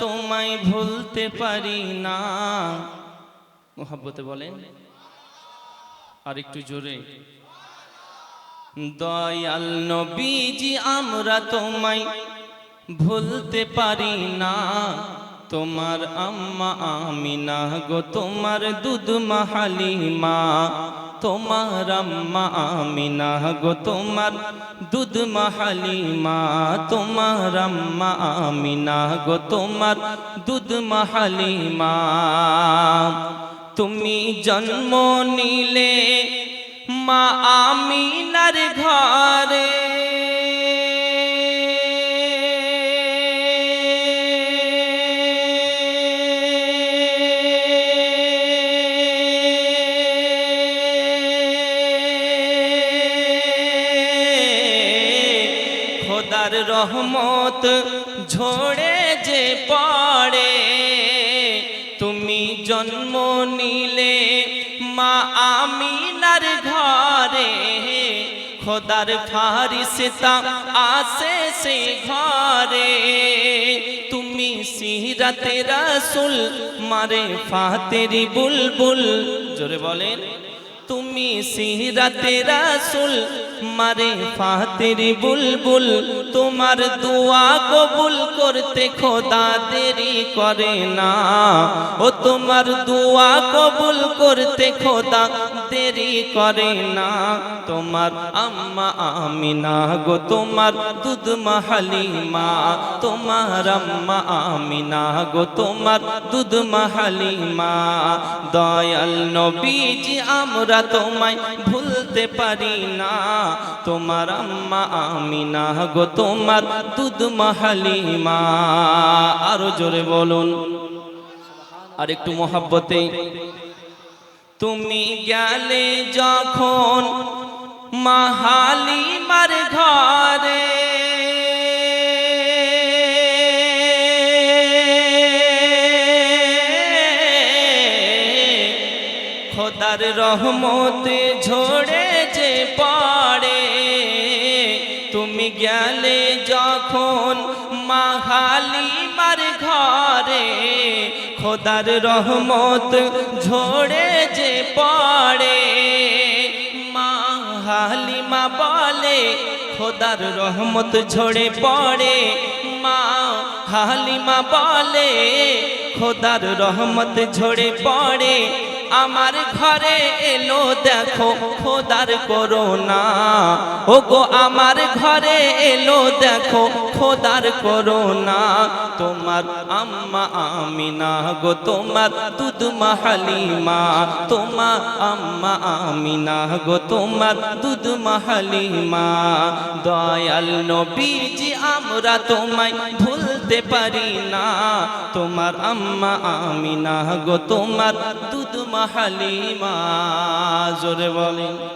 তোমায় ভুলতে পারি না। মোহাব্বতে বলেন আর একটু জোরে। দয়াল নবীজি আমরা তোমায় ভুলতে পারি না। তোমার আম্মা আমিনা গো, তোমার দুধ মা হালিমা। তোমার আম্মা আমিনা গো, তোমার দুধ মা হালিমা। তোমার আম্মা আমিনা গো, তোমার দুধ মা হালিমা। তুমি জন্ম নিলে মা আমিনার ঘরে, খোদার রহমত ঝরে যে পড়ে। তুমি জন্ম নিলে মা আমিনার ঘরে, খোদার ফারিস্তা আসে সে ঘরে। তুমি সিরাতে রাসূল মারে ফাতেরি বুলবুল, জোরে বলেন। তুমি সিরাতে রাসূল মারে ফাতেরি বুলবুল। তোমার দোয়া কবুল করতে খোদা দেরি করে না। ও তোমার দোয়া কবুল করতে খোদা দেরি করে না। তোমার আম্মা আমিনা গো, তোমার দুধ মা হালিমা। তোমার আম্মা আমিনা গো, তোমার দুধ মা হালিমা। দয়াল নবীজি আমরা তোমায় ভুলতে পারি না। তোমার আম্মা আমিনা গো, তোমার দুধ মা হালিমা। আরো জোরে বলুন আর একটু মোহাব্বতে। তুমি গেলে যখন মা হালিমার ঘরে, খোদার রহমতে ঝরে যে পড়ে। তুমি গেলে যখন মা হালিমার ঘরে, খোদার রহমত ঝরে যে পড়ে। মা হালিমা বলে খোদার রহমত ঝরে পড়ে। মা হালিমা বলে খোদার রহমত ঝরে পড়ে। আমার ঘরে এলো দেখো খোদার করুণা। ও গো আমার ঘরে এলো দেখো খোদার করুণা। তোমার আম্মা আমিনা গো, তোমার দুধ মা হালিমা। তোমার আম্মা আমিনা গো, তোমার দুধ মা হালিমা। দয়াল নবীজি আমরা তোমায় ভুলতে পারি না। তোমার আম্মা আমিনা গো, তোমার দুধ মা হালিমা। জোরে বলেন।